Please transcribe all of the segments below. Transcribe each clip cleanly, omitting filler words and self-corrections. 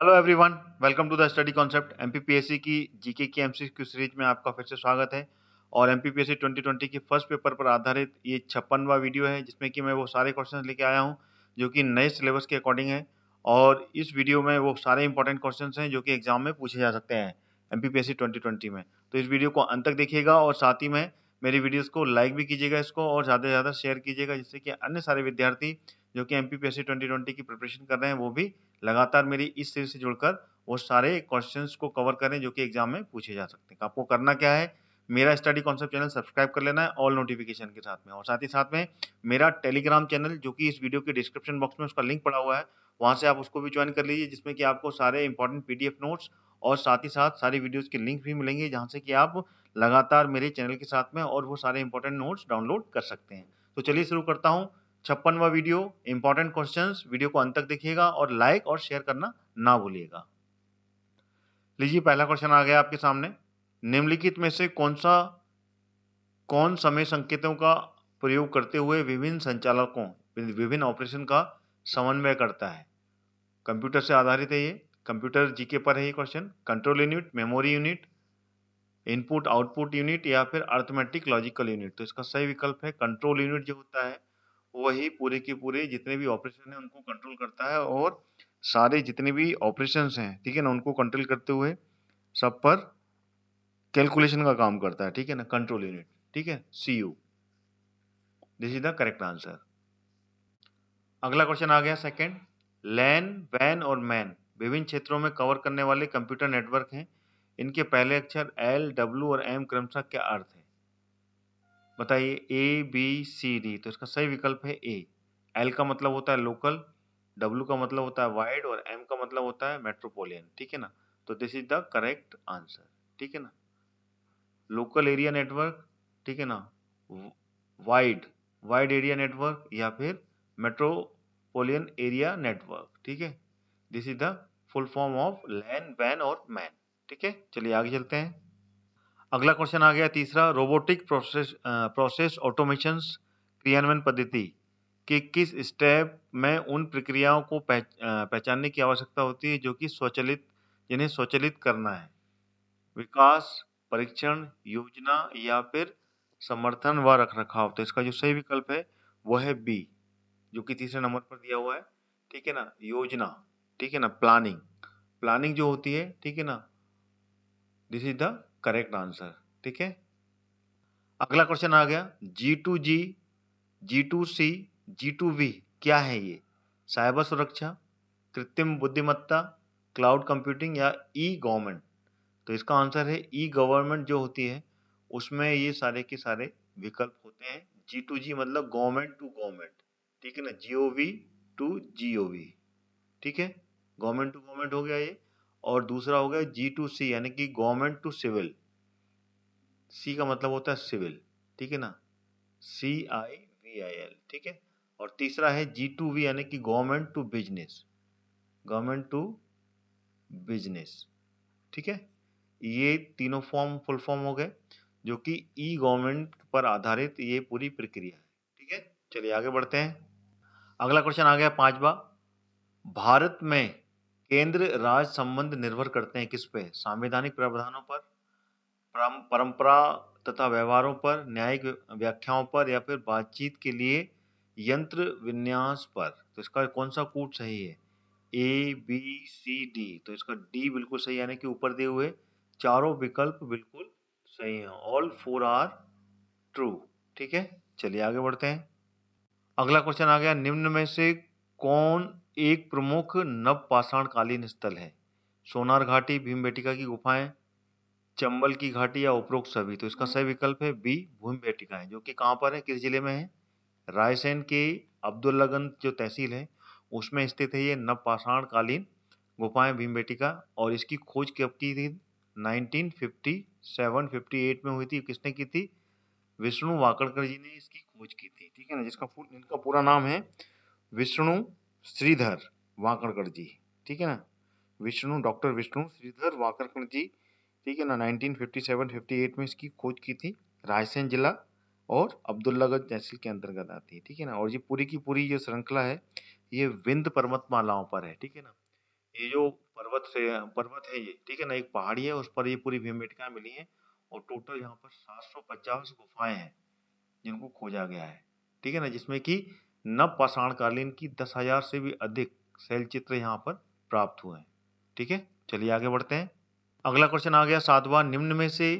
Hello everyone, welcome to the study concept. MPPSC की GK की MCQ series में आपका फिर से स्वागत है। और एमपीपीएससी 2020 की फर्स्ट पेपर पर आधारित ये 56वां वीडियो है, जिसमें कि मैं वो सारे क्वेश्चंस लेके आया हूं जो कि नए सिलेबस के अकॉर्डिंग है। और इस वीडियो में वो सारे इंपॉर्टेंट क्वेश्चंस हैं जो कि एग्जाम में पूछे जा सकते हैं एमपीपीएससी 2020 में। तो इस वीडियो को अंत तक देखिएगा और साथ ही में मेरी वीडियोस को लाइक भी कीजिएगा इसको, और ज़्यादा से ज़्यादा शेयर कीजिएगा, जिससे कि अन्य सारे विद्यार्थी जो कि एमपीपीएससी 2020 की प्रिपरेशन कर रहे हैं वो भी लगातार मेरी इस सीरीज से जुड़कर वो सारे क्वेश्चंस को कवर करें जो कि एग्जाम में पूछे जा सकते हैं। आपको करना क्या है, मेरा स्टडी कॉन्सेप्ट चैनल सब्सक्राइब कर लेना है ऑल नोटिफिकेशन के साथ में, और साथ ही साथ में मेरा टेलीग्राम चैनल जो कि इस वीडियो के डिस्क्रिप्शन बॉक्स में उसका लिंक पड़ा हुआ है, वहां से आप उसको भी ज्वाइन कर लीजिए, जिसमें कि आपको सारे इंपॉर्टेंट पीडीएफ नोट्स और साथ ही साथ सारी वीडियोस के लिंक भी मिलेंगे, जहां से कि आप लगातार मेरे चैनल के साथ में और वो सारे इंपॉर्टेंट नोट्स डाउनलोड कर सकते हैं। तो चलिए शुरू करता हूँ 56वां वीडियो, इंपॉर्टेंट क्वेश्चंस। वीडियो को अंत तक देखिएगा और लाइक और शेयर करना ना भूलिएगा। लीजिए, पहला क्वेश्चन आ गया आपके सामने। निम्नलिखित में से कौन समय संकेतों का प्रयोग करते हुए विभिन्न संचालकों विभिन्न ऑपरेशन का समन्वय करता है? कंप्यूटर से आधारित है ये, कंप्यूटर जीके पर है ये question. Control unit, memory unit, input output unit या फिर अर्थमेटिक लॉजिकल यूनिट? तो इसका सही विकल्प है कंट्रोल यूनिट। जो होता है वही पूरे के पूरे जितने भी ऑपरेशन है उनको कंट्रोल करता है, और सारे जितने भी ऑपरेशंस हैं, ठीक है ना, उनको कंट्रोल करते हुए सब पर कैलकुलेशन का काम करता है, ठीक है ना, कंट्रोल यूनिट, ठीक है, CU. This is the correct answer. अगला क्वेश्चन आ गया सेकंड। लैन, वैन और मैन विभिन्न क्षेत्रों में कवर करने वाले कंप्यूटर नेटवर्क हैं। इनके पहले अक्षर एल, डब्ल्यू और एम क्रमशः क्या अर्थ है? बताइए, ए बी सी डी। तो इसका सही विकल्प है ए। एल का मतलब होता है लोकल, डब्ल्यू का मतलब होता है वाइड और एम का मतलब होता है मेट्रोपोलियन, ठीक है ना। तो this is the correct answer, ठीक है ना। लोकल एरिया नेटवर्क, ठीक है ना, वाइड वाइड एरिया नेटवर्क या फिर मेट्रोपोलियन एरिया नेटवर्क, ठीक है। This is the full form of LAN, वैन और मैन, ठीक है। चलिए आगे चलते हैं। अगला क्वेश्चन आ गया तीसरा। रोबोटिक प्रोसेस ऑटोमेशंस क्रियान्वयन पद्धति के किस स्टेप में उन प्रक्रियाओं को पहचानने की आवश्यकता होती है जो कि जिन्हें स्वचालित करना है? विकास, परीक्षण, योजना या फिर समर्थन व रखरखाव? तो इसका जो सही विकल्प है वो है बी, जो कि तीसरे नंबर पर दिया हुआ है, ठीक है ना, योजना, ठीक है ना, प्लानिंग। प्लानिंग जो होती है, ठीक है ना, this is the correct answer, ठीक है। अगला क्वेश्चन आ गया G2G, G2C, G2V क्या है ये? साइबर सुरक्षा, कृत्रिम बुद्धिमत्ता, क्लाउड कंप्यूटिंग या ई गवर्नमेंट? तो इसका आंसर है ई गवर्नमेंट। जो होती है उसमें ये सारे के सारे विकल्प होते हैं। G2G मतलब गवर्नमेंट टू गवर्नमेंट, ठीक है ना, GOV टू GOV, ठीक है, गवर्नमेंट टू गवर्नमेंट हो गया ये। और दूसरा हो गया G2C यानी कि गवर्नमेंट टू सिविल। सी का मतलब होता है सिविल, ठीक है ना, CIVIL, ठीक है। और तीसरा है G2V यानी कि government to business, government to business, ठीक है। ये तीनों फॉर्म फुल फॉर्म हो गए जो कि ई गवर्नमेंट पर आधारित ये पूरी प्रक्रिया है, ठीक है। चलिए आगे बढ़ते हैं। अगला क्वेश्चन आ गया पांचवा। भारत में केंद्र राज्य संबंध निर्भर करते हैं किस पे? संवैधानिक प्रावधानों पर, परंपरा तथा व्यवहारों पर, न्यायिक व्याख्याओं पर या फिर बातचीत के लिए यंत्र विन्यास पर? तो इसका कौन सा कूट सही है? A B C D. तो इसका डी बिल्कुल सही, यानी कि ऊपर दिए हुए चारों विकल्प बिल्कुल सही हैं, ऑल फोर आर ट्रू, ठीक है। चलिए आगे बढ़ते हैं। अगला क्वेश्चन आ गया, निम्न में से कौन एक प्रमुख नवपाषाण कालीन स्थल है? सोनार घाटी, भीमबेटका की गुफाएं, चंबल की घाटी या उपरोक्त सभी? तो इसका सही विकल्प है बी, भीमबेटका है, जो कि कहाँ पर है, किस जिले में है? रायसेन के अब्दुल्लागंज जो तहसील है उसमें स्थित है ये नवपाषाण कालीन गुफाएं भीमबेटका। और इसकी खोज कब की थी? 1957-58 में हुई थी। किसने की थी? विष्णु वाकड़कर जी ने इसकी खोज की थी, ठीक है ना, इनका पूरा नाम है विष्णु श्रीधर वाकड़कर जी, ठीक है ना, डॉक्टर विष्णु श्रीधर वाकड़कर जी, ठीक है ना। 1957-58 में इसकी खोज की थी। रायसेन जिला और अब्दुल्लागंज तहसील के अंतर्गत आती है, ठीक है ना। और ये पूरी की पूरी जो श्रृंखला है ये विंध्य पर्वतमालाओं पर है, ठीक है ना। ये जो पर्वत है ये, ठीक है ना, एक पहाड़ी है, उस पर ये पूरी भीमबेटका मिली है और टोटल यहाँ पर 750 गुफाएं हैं जिनको खोजा गया है, ठीक है ना, जिसमें कि नव पाषाणकालीन की 10,000 से भी अधिक शैल चित्र यहाँ पर प्राप्त हुए हैं। ठीक है, चलिए आगे बढ़ते हैं। अगला क्वेश्चन आ गया 7वां, निम्न में से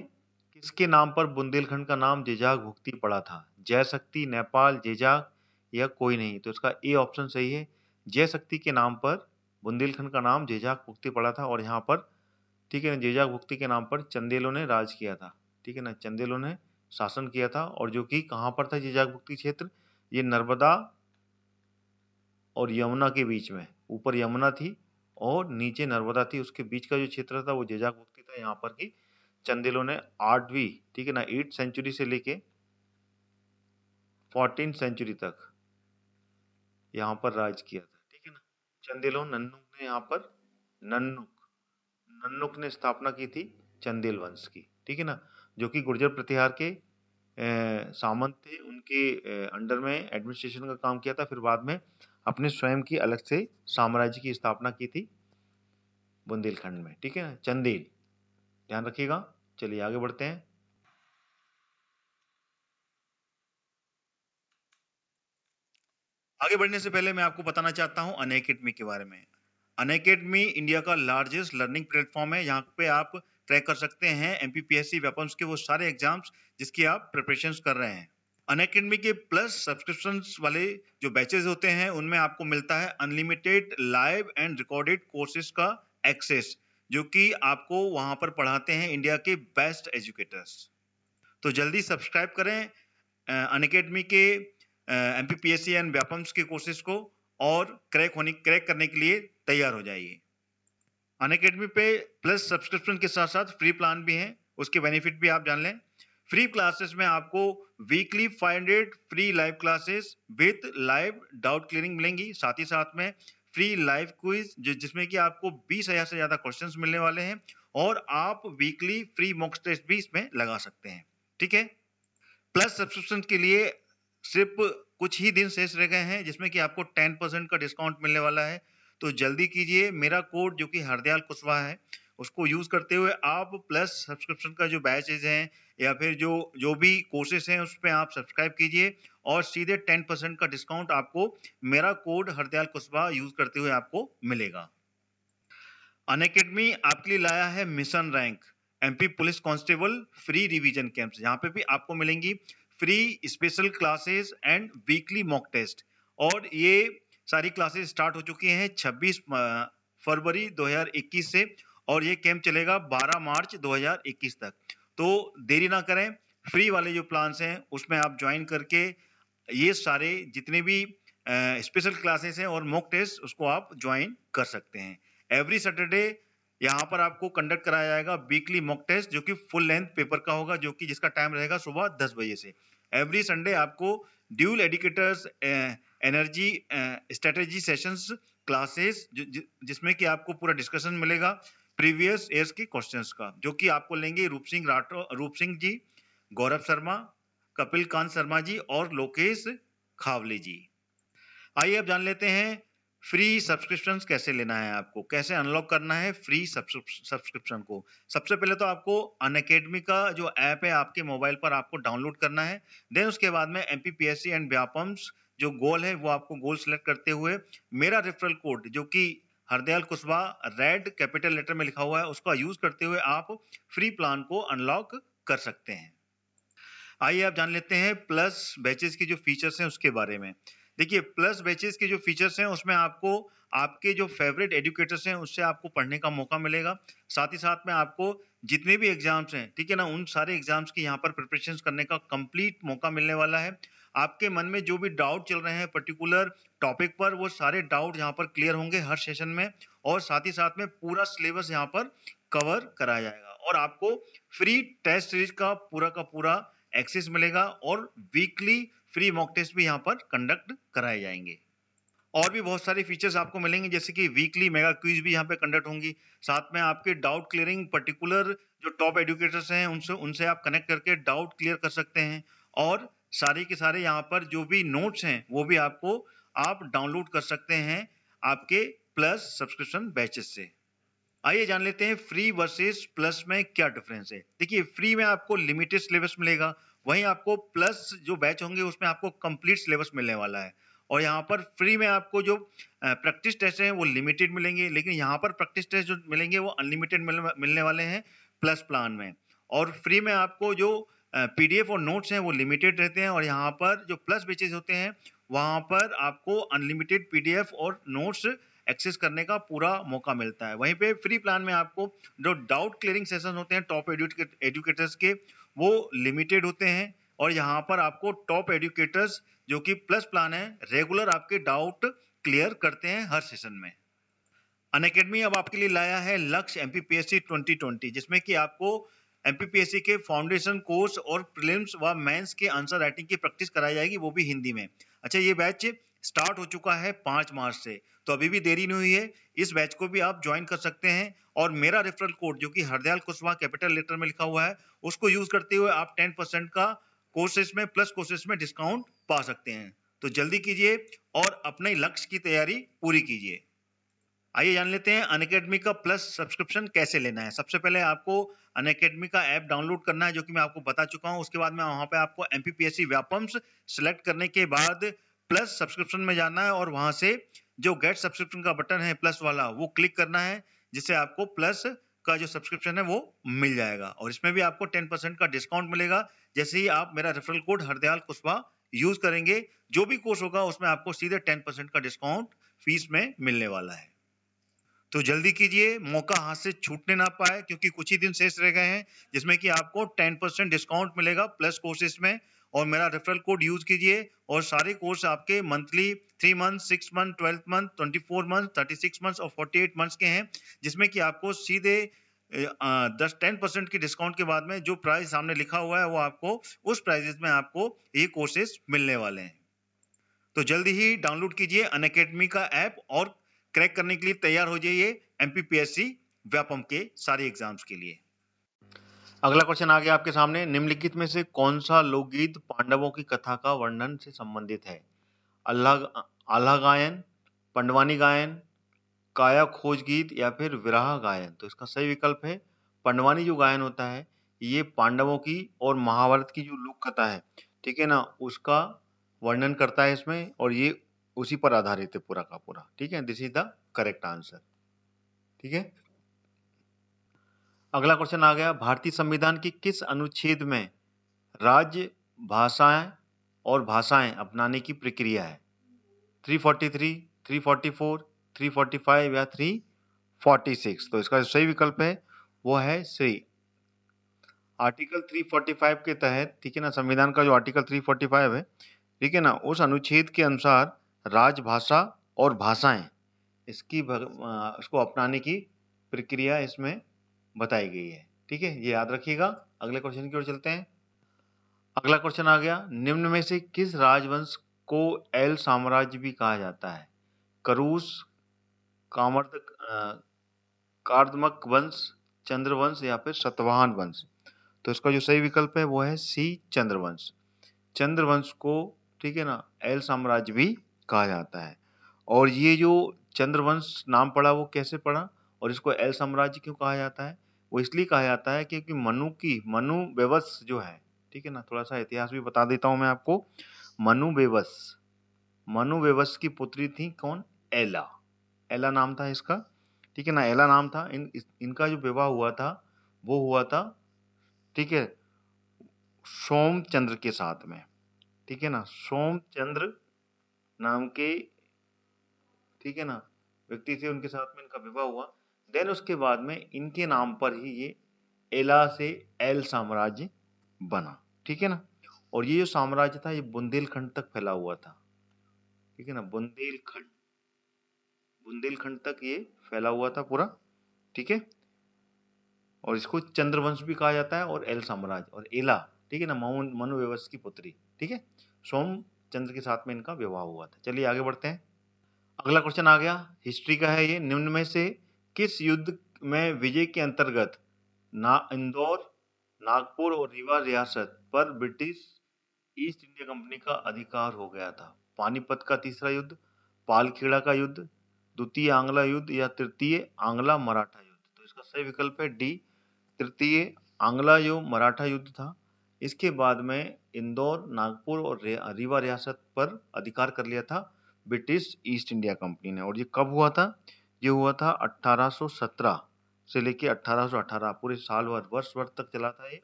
किसके नाम पर बुंदेलखंड का नाम जेजाग भुक्ति पड़ा था? जय शक्ति, नेपाल, जेजाग या कोई नहीं? तो इसका ए ऑप्शन सही है। जय शक्ति के नाम पर बुंदेलखंड का नाम जेजाग भुक्ति पड़ा था और यहाँ पर, ठीक है ना, जेजाग भुक्ति के नाम पर चंदेलों ने राज किया था, ठीक है ना, चंदेलों ने शासन किया था और जो कि कहाँ पर था जेजाग भुक्ति क्षेत्र? ये नर्मदा और यमुना के बीच में, ऊपर यमुना थी और नीचे नर्मदा थी, उसके बीच का जो क्षेत्र था वो जेजाग भुक्ति था। यहाँ पर की चंदेलों ने 8वीं, ठीक है ना, 8th सेंचुरी से लेके 14th सेंचुरी तक यहाँ पर राज किया था, ठीक है ना। चंदेलों नन्नुक ने यहाँ पर नन्नुक ने स्थापना की थी चंदेल वंश की, ठीक है ना, जो कि गुर्जर प्रतिहार के सामंत थे, उनके अंडर में एडमिनिस्ट्रेशन का काम किया था। फिर बाद में अपने स्वयं की अलग से साम्राज्य की स्थापना की थी बुंदेलखंड में, ठीक है ना, चंदेल, ध्यान रखिएगा। चलिए आगे बढ़ते हैं। आगे बढ़ने से पहले मैं आपको बताना चाहता हूं अनअकैडमी के बारे में। अनअकैडमी इंडिया का लार्जेस्ट लर्निंग प्लेटफॉर्म है। यहाँ पे आप ट्रैक कर सकते हैं एमपीपीएससी वेपन्स के वो सारे एग्जाम्स जिसकी आप प्रिपरेशंस कर रहे हैं। अनअकैडमी के प्लस सब्सक्रिप्शंस वाले जो बैचेस होते हैं उनमें आपको मिलता है unlimited live and recorded courses का एक्सेस, जो कि आपको वहां पर पढ़ाते हैं इंडिया के बेस्ट एजुकेटर्स। तो जल्दी सब्सक्राइब करें अनअकैडमी के एमपीपीएससी एंड व्यापम्स के कोर्सेज को और क्रैक करने के लिए तैयार हो जाइए। अनअकैडमी पे प्लस सब्सक्रिप्शन के साथ साथ फ्री प्लान भी हैं, उसके बेनिफिट भी आप जान लें। फ्री क्लासेस में आपको weekly 500 free live classes with live doubt clearing मिलेंगी, साथ ही साथ में फ्री लाइव क्विज जिसमें कि आपको 20,000 से ज्यादा क्वेश्चंस मिलने वाले हैं और आप वीकली फ्री मॉक टेस्ट भी इसमें लगा सकते हैं, ठीक है। प्लस सब्सक्रिप्शन के लिए सिर्फ कुछ ही दिन शेष रह गए हैं जिसमें कि आपको 10% का डिस्काउंट मिलने वाला है, तो जल्दी कीजिए। मेरा कोड जो कि हरदयाल कुशवाहा है उसको यूज करते हुए आप प्लस सब्सक्रिप्शन का जो बैचेज हैं या फिर जो भी कोर्सेज हैं उस पर आप सब्सक्राइब कीजिए और सीधे 10% का डिस्काउंट आपको मेरा कोड हरदयाल कुशवाहा यूज करते हुए आपको मिलेगा। अनअकैडमी आपके लिए लाया है mission rank MP police constable free revision camps. यहाँ पे भी आपको मिलेंगी free special classes and weekly mock test और ये सारी क्लासेस स्टार्ट हो चुकी हैं 26 फरवरी 2021 से और ये कैंप चलेगा 12 मार्च 2021 तक। तो देरी ना करें, फ्री वाले जो प्लान्स हैं उसमें आप ज्वाइन करके ये सारे जितने भी स्पेशल क्लासेस हैं और मॉक टेस्ट उसको आप ज्वाइन कर सकते हैं। एवरी सैटरडे यहाँ पर आपको कंडक्ट कराया जाएगा वीकली मॉक टेस्ट जो कि फुल लेंथ पेपर का होगा, जो कि जिसका टाइम रहेगा सुबह 10 बजे से। एवरी संडे आपको dual educators energy strategy sessions classes जिसमें कि आपको पूरा डिस्कशन मिलेगा प्रीवियस ईयर्स के क्वेश्चंस का, जो कि आपको लेंगे रूप सिंह जी, गौरव शर्मा, कपिल कांत शर्मा जी और लोकेश खावले जी। आइए अब जान लेते हैं फ्री सब्सक्रिप्शन कैसे लेना है, आपको कैसे अनलॉक करना है फ्री सब्सक्रिप्शन को। सबसे पहले तो आपको अनअकैडमी का जो ऐप है आपके मोबाइल पर आपको डाउनलोड करना है। देन उसके बाद में एमपीपीएससी एंड व्यापम्स जो गोल है वो आपको गोल सेलेक्ट करते हुए मेरा रेफरल कोड जो कि Hardayal Kushwaha red capital letter में लिखा हुआ है उसका यूज करते हुए आप फ्री प्लान को अनलॉक कर सकते हैं। आइए आप जान लेते हैं प्लस बैचेस की जो फीचर्स हैं उसके बारे में। देखिए प्लस बैचेस के जो फीचर्स हैं उसमें आपको आपके जो फेवरेट एजुकेटर्स हैं उससे आपको पढ़ने का मौका मिलेगा, साथ ही साथ में आपको जितने भी एग्जाम्स हैं, ठीक है ना, उन सारे एग्जाम्स की यहाँ पर प्रिपरेशन करने का कंप्लीट मौका मिलने वाला है। आपके मन में जो भी डाउट चल रहे हैं पर्टिकुलर टॉपिक पर वो सारे डाउट यहाँ पर क्लियर होंगे हर सेशन में और साथ ही साथ में पूरा सिलेबस यहाँ पर कवर कराया जाएगा और आपको फ्री टेस्ट सीरीज का पूरा एक्सेस मिलेगा और वीकली फ्री मॉक टेस्ट भी यहाँ पर कंडक्ट कराए जाएंगे। और भी बहुत सारे फीचर्स आपको मिलेंगे जैसे कि वीकली मेगा क्विज भी यहाँ पे कंडक्ट होंगी, साथ में आपके डाउट क्लियरिंग पर्टिकुलर जो टॉप एजुकेटर्स हैं उनसे आप कनेक्ट करके डाउट क्लियर कर सकते हैं और सारे के सारे यहाँ पर जो भी नोट्स हैं वो भी आप डाउनलोड कर सकते हैं आपके प्लस सब्सक्रिप्शन बैचेस से। आइए जान लेते हैं फ्री वर्सेस प्लस में क्या डिफरेंस है। देखिए, फ्री में आपको लिमिटेड सिलेबस मिलेगा, वहीं आपको प्लस जो बैच होंगे उसमें आपको कंप्लीट सिलेबस मिलने वाला है। और यहाँ पर फ्री में आपको जो प्रैक्टिस टेस्ट हैं वो लिमिटेड मिलेंगे, लेकिन यहाँ पर प्रैक्टिस टेस्ट जो मिलेंगे वो अनलिमिटेड मिलने वाले हैं प्लस प्लान में। और फ्री में आपको जो पीडीएफ और नोट्स हैं वो लिमिटेड रहते हैं, और यहाँ पर जो प्लस बैचेस होते हैं वहां पर आपको अनलिमिटेड पीडीएफ और नोट्स एक्सेस करने का पूरा मौका मिलता है। वहीं पे फ्री प्लान में आपको जो डाउट क्लियरिंग सेशन होते हैं टॉप एजुकेटर्स के, वो लिमिटेड होते हैं, और यहाँ पर आपको टॉप एजुकेटर्स जो कि प्लस प्लान है रेगुलर आपके डाउट क्लियर करते हैं हर सेशन में। अनअकैडमी अब आपके लिए लाया है लक्ष्य एमपीपीएससी 2020, जिसमें कि आपको एमपीपीएससी के फाउंडेशन कोर्स और प्रीलिम्स व मेंस के आंसर राइटिंग की प्रैक्टिस कराई जाएगी, वो भी हिंदी में। अच्छा, ये बैच स्टार्ट हो चुका है 5 मार्च से, तो अभी भी देरी नहीं हुई है, इस बैच को भी आप ज्वाइन कर सकते हैं। और मेरा रेफरल कोड जो कि हरदयाल कुशवाहा कैपिटल लेटर में लिखा हुआ है, उसको यूज करते हुए आप 10% का कोर्सेज में प्लस कोर्सेज में डिस्काउंट पा सकते हैं। तो जल्दी कीजिए और अपने लक्ष्य की तैयारी पूरी कीजिए। आइए जान लेते हैं अनअकैडमी का प्लस सब्सक्रिप्शन कैसे लेना है। सबसे पहले आपको अनअकैडमी का ऐप डाउनलोड करना है, जो कि मैं आपको बता चुका हूं। उसके बाद में वहां पे आपको एमपीपीएससी व्यापम्स सिलेक्ट करने के बाद प्लस सब्सक्रिप्शन में जाना है, और वहां से जो गेट सब्सक्रिप्शन का बटन है प्लस वाला, वो क्लिक करना है, जिससे आपको प्लस का जो सब्सक्रिप्शन है वो मिल जाएगा। और इसमें भी आपको 10% का डिस्काउंट मिलेगा जैसे ही आप मेरा referral code Hardayal Kushwaha use करेंगे। जो भी कोर्स होगा उसमें आपको सीधे 10% का डिस्काउंट फीस में मिलने वाला है। तो जल्दी कीजिए, मौका हाथ से छूटने ना पाए, क्योंकि कुछ ही दिन शेष रह गए हैं जिसमें कि आपको 10% डिस्काउंट मिलेगा प्लस कोर्सेज में। और मेरा रेफरल कोड यूज कीजिए, और सारे कोर्स आपके monthly 3 month, 6 month, 12 month, 24 month, 36 month और 48 मंथ्स के हैं, जिसमें कि आपको सीधे 10% की डिस्काउंट के बाद में जो प्राइस सामने लिखा हुआ है वो आपको उस प्राइजेस में आपको ये कोर्सेज मिलने वाले हैं। तो जल्दी ही डाउनलोड कीजिए अनअकैडमी का ऐप और क्रैक करने के लिए तैयार हो जाइए एमपीपीएससी व्यापम के सारे एग्जाम्स के लिए। अगला क्वेश्चन आ गया आपके सामने। निम्नलिखित में से कौन सा लोकगीत पांडवों की कथा का वर्णन से संबंधित है? आल्हा गायन, पंडवानी गायन, काया खोज गीत या फिर विरह गायन? तो इसका सही विकल्प है पंडवानी। जो गायन होता है ये पांडवों की और महाभारत की जो लोक कथा है, ठीक है ना, उसका वर्णन करता है इसमें, और ये उसी पर आधारित है पूरा का पूरा। ठीक है, this is the correct answer. ठीक है, अगला क्वेश्चन आ गया। भारतीय संविधान की किस अनुच्छेद में राज्य भाषाएं और भाषाएं अपनाने की प्रक्रिया है? 343, 344, 345 या 346? तो इसका सही विकल्प है वो है सी, आर्टिकल 345 के तहत। ठीक है ना, संविधान का जो आर्टिकल 345 है, ठीक है ना, उस अनुच्छेद के अनुसार राजभाषा और भाषाएं इसको अपनाने की प्रक्रिया इसमें बताई गई है। ठीक है, ये याद रखिएगा। अगले क्वेश्चन की ओर चलते हैं। अगला क्वेश्चन आ गया। निम्न में से किस राजवंश को एल साम्राज्य भी कहा जाता है? करूस, कार्दमक वंश, चंद्रवंश या फिर सतवाहन वंश? तो इसका जो सही विकल्प है वो है सी, चंद्रवंश। चंद्रवंश को, ठीक है ना, एल साम्राज्य भी कहा जाता है। और ये जो चंद्रवंश नाम पड़ा वो कैसे पड़ा, और इसको एल साम्राज्य क्यों कहा जाता है? वो इसलिए कहा जाता है क्योंकि मनु बेवस जो है, ठीक है ना, थोड़ा सा इतिहास भी बता देता हूं मैं आपको। मनु बेवस की पुत्री थी कौन? एला। एला नाम था इसका, ठीक है ना, एला नाम था। इनका जो विवाह हुआ था वो हुआ था, ठीक है, सोमचंद्र के साथ में। ठीक है ना, सोमचंद्र नाम के, ठीक है ना, व्यक्ति से उनके साथ में इनका विवाह हुआ। देन उसके बाद में इनके नाम पर ही ये एला से एल साम्राज्य बना। ठीक है ना, और ये जो साम्राज्य था ये बुंदेलखंड तक फैला हुआ था। ठीक है ना, बुंदेलखंड तक ये फैला हुआ था पूरा। ठीक है, और इसको चंद्रवंश भी कहा जाता है और एल साम्राज्य। और एला, ठीक है ना, मनु बेवस की पुत्री। ठीक है, सोमचंद्र के साथ में इनका विवाह हुआ था। चलिए आगे बढ़ते हैं। अगला क्वेश्चन आ गया, हिस्ट्री का है ये। निम्न में से किस युद्ध में विजय के अंतर्गत इंदौर, नागपुर और रीवा रियासत पर ब्रिटिश ईस्ट इंडिया कंपनी का अधिकार हो गया था? पानीपत का तीसरा युद्ध, पालखेड़ा का युद्ध, द्वितीय आंग्ला युद्ध या तृतीय आंग्ला मराठा युद्ध? तो सही विकल्प है डी। तृतीय आंग्ला जो मराठा युद्ध था, इसके बाद में इंदौर, नागपुर और रीवा रियासत पर अधिकार कर लिया था ब्रिटिश ईस्ट इंडिया कंपनी ने। और ये कब हुआ था? ये हुआ था 1817 से लेके 1818, पूरे साल भर, वर्ष भर तक चला था ये।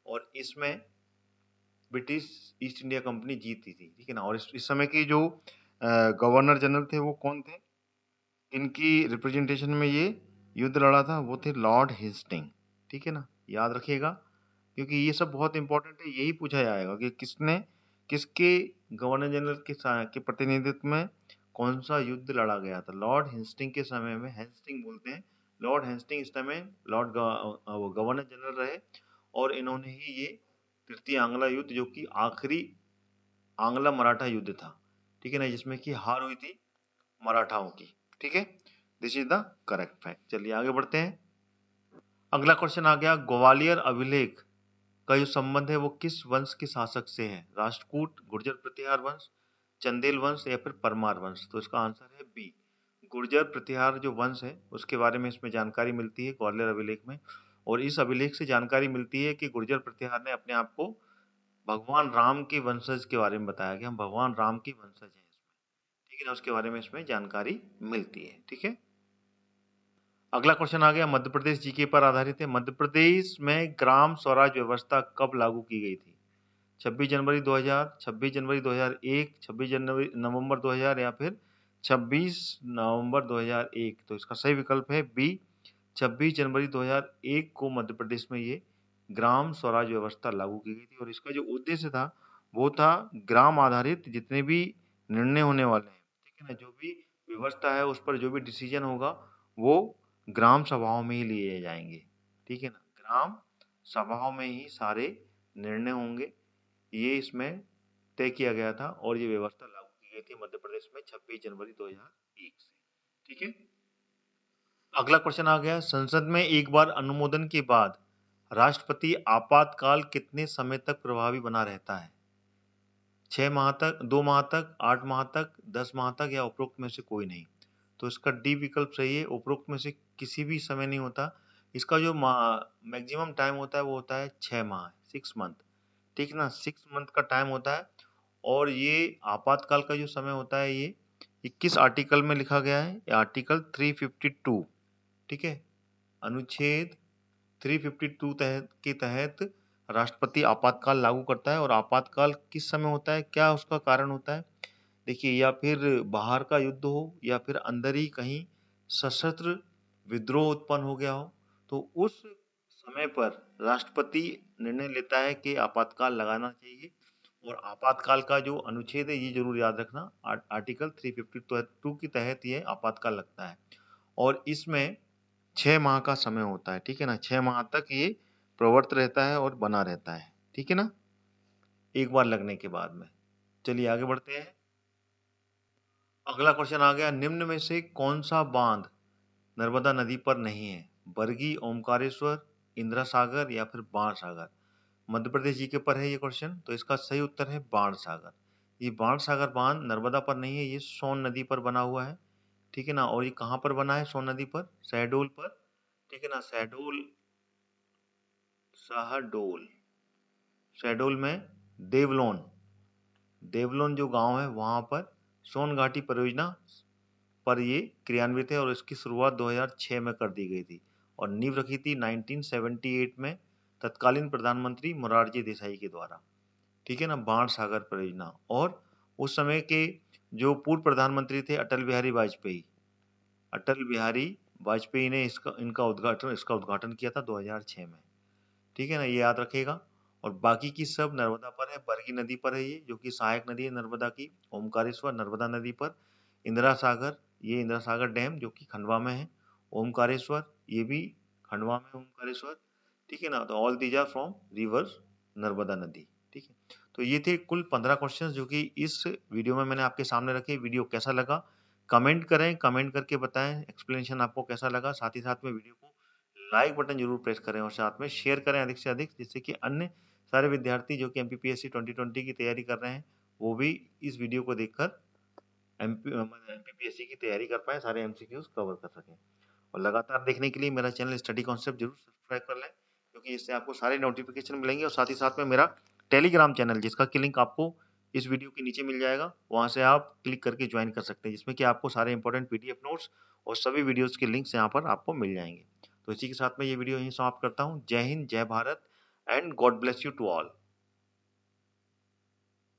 और इसमें ब्रिटिश ईस्ट इंडिया कंपनी जीती थी, ठीक है ना। और इस समय के जो गवर्नर जनरल थे वो कौन थे? इनकी रिप्रेजेंटेशन में ये युद्ध लड़ा था वो थे लॉर्ड हेस्टिंग, ठीक है ना, याद रखिएगा, क्योंकि ये सब बहुत इंपॉर्टेंट है। यही पूछा जाएगा कि किसके गवर्नर जनरल के प्रतिनिधित्व में कौन सा युद्ध लड़ा गया था। लॉर्ड हेस्टिंग के समय में, हेस्टिंग बोलते हैं, लॉर्ड हेस्टिंग इस समय गवर्नर जनरल रहे, और इन्होंने ही ये तृतीय आंग्ला युद्ध, जो कि आखिरी आंग्ला मराठा युद्ध था, ठीक है ना, जिसमें कि हार हुई थी मराठाओं की, ठीक है। This is the correct fact. चलिए आगे बढ़ते हैं। अगला क्वेश्चन आ गया, ग्वालियर अभिलेख का जो संबंध है वो किस वंश के शासक से है? राष्ट्रकूट, गुर्जर प्रतिहार वंश, चंदेल वंश या फिर परमार वंश? तो इसका आंसर है बी, गुर्जर प्रतिहार जो वंश है उसके बारे में इसमें जानकारी मिलती है ग्वालियर अभिलेख में। और इस अभिलेख से जानकारी मिलती है कि गुर्जर प्रतिहार ने अपने आप को भगवान राम के वंशज के बारे में बताया कि हम भगवान राम के वंशज हैं इसमें, ठीक है ना, उसके बारे में इसमें जानकारी मिलती है, ठीक है। अगला क्वेश्चन आ गया, मध्य प्रदेश जीके पर आधारित है। मध्य प्रदेश में ग्राम स्वराज व्यवस्था कब लागू की गई थी? 26 जनवरी 2000, 26 जनवरी 2001, 26 जनवरी नवंबर 2000 या फिर 26 नवंबर 2001? तो इसका सही विकल्प है बी, 26 जनवरी 2001 को मध्य प्रदेश में ये ग्राम स्वराज व्यवस्था लागू की गई थी। और इसका जो उद्देश्य था वो था ग्राम आधारित जितने भी निर्णय होने वाले हैं, ठीक है ना, जो भी व्यवस्था है उस पर जो भी डिसीजन होगा वो ग्राम सभाओं में ही लिए जाएंगे, ठीक है ना, ग्राम सभाओं में ही सारे निर्णय होंगे, ये इसमें तय किया गया था। और ये व्यवस्था लागू की गई थी मध्य प्रदेश में 26 जनवरी 2001 से, ठीक है। अगला क्वेश्चन आ गया, संसद में एक बार अनुमोदन के बाद राष्ट्रपति आपातकाल कितने समय तक प्रभावी बना रहता है? 6 माह तक, 2 माह तक, 8 माह तक, 10 माह तक या उपरोक्त में से कोई नहीं? तो इसका डी विकल्प सही है, उपरोक्त में से किसी भी समय नहीं होता। इसका जो मैक्सिमम टाइम होता है वो होता है 6 माह, 6 मंथ, ठीक है ना, 6 मंथ का टाइम होता है। और ये आपातकाल का जो समय होता है ये किस आर्टिकल में लिखा गया है? आर्टिकल 352, ठीक है, अनुच्छेद 352 के तहत राष्ट्रपति आपातकाल लागू करता है। और आपातकाल किस समय होता है, क्या उसका कारण होता है? देखिए, या फिर बाहर का युद्ध हो या फिर अंदर ही कहीं सशस्त्र विद्रोह उत्पन्न हो गया हो, तो उस समय पर राष्ट्रपति निर्णय लेता है कि आपातकाल लगाना चाहिए। और आपातकाल का जो अनुच्छेद है ये जरूर याद रखना, आर्टिकल 352 के तहत ये आपातकाल लगता है। और इसमें 6 माह का समय होता है, ठीक है ना, 6 माह तक ये प्रवर्त रहता है और बना रहता है, ठीक है ना, एक बार लगने के बाद में। चलिए आगे बढ़ते हैं। अगला क्वेश्चन आ गया, निम्न में से कौन सा बांध नर्मदा नदी पर नहीं है? बरगी, ओमकारेश्वर, इंदिरा सागर या फिर बाण सागर? मध्य प्रदेश जी के पर है ये क्वेश्चन, तो इसका सही उत्तर है बाण सागर। ये बाण सागर बांध नर्मदा पर नहीं है, ये सोन नदी पर बना हुआ है, ठीक है ना। और ये कहाँ पर बना है सोन नदी पर? शहडोल पर, ठीक है ना, शहडोल, शहडोल, शहडोल में देवलोन, देवलोन जो गांव है वहां पर सोन घाटी परियोजना पर ये क्रियान्वित है। और इसकी शुरुआत 2006 में कर दी गई थी और नींव रखी थी 1978 में तत्कालीन प्रधानमंत्री मोरारजी देसाई के द्वारा, ठीक है ना, बाण सागर परियोजना। और उस समय के जो पूर्व प्रधानमंत्री थे अटल बिहारी वाजपेयी, अटल बिहारी वाजपेयी ने इसका उद्घाटन किया था 2006 में, ठीक है ना, ये याद रखिएगा। और बाकी की सब नर्मदा पर है, बरगी नदी पर है ये जो कि सहायक नदी है नर्मदा की, ओमकारेश्वर नर्मदा नदी पर, इंदिरा सागर, ये इंदिरा सागर डैम जो कि खंडवा में है, ओमकारेश्वर ये भी खंडवा में है, ओमकारेश्वर, ठीक है ना। तो all these are from rivers Narmada नदी, ठीक है। तो ये थे कुल 15 क्वेश्चंस जो कि इस वीडियो में मैंने आपके सामने रखे। वीडियो कैसा लगा कमेंट करें, कमेंट करके बताएं एक्सप्लेनेशन आपको कैसा लगा। साथ ही साथ में वीडियो को लाइक बटन जरूर प्रेस करें और साथ में शेयर करें अधिक से अधिक, जिससे कि अन्य सारे विद्यार्थी जो कि एमपीपीएससी 2020 की तैयारी कर रहे हैं वो भी इस वीडियो को देखकर एमपीपीएससी की तैयारी कर पाए, सारे एमसीक्यूज कवर कर सकें। और लगातार देखने के लिए मेरा चैनल स्टडी कॉन्सेप्ट जरूर सब्सक्राइब कर लें, क्योंकि इससे आपको सारे नोटिफिकेशन मिलेंगे और साथ ही साथ में मेरा टेलीग्राम चैनल जिसका कि लिंक आपको इस वीडियो के नीचे मिल जाएगा, वहां से आप क्लिक करके ज्वाइन कर सकते हैं, जिसमें कि आपको सारे इंपॉर्टेंट पीडीएफ नोट्स और सभी वीडियोस के लिंक्स यहाँ पर आपको मिल जाएंगे। तो इसी के साथ मैं ये वीडियो यहीं समाप्त करता हूँ। जय हिंद, जय Bharat and God bless you to all.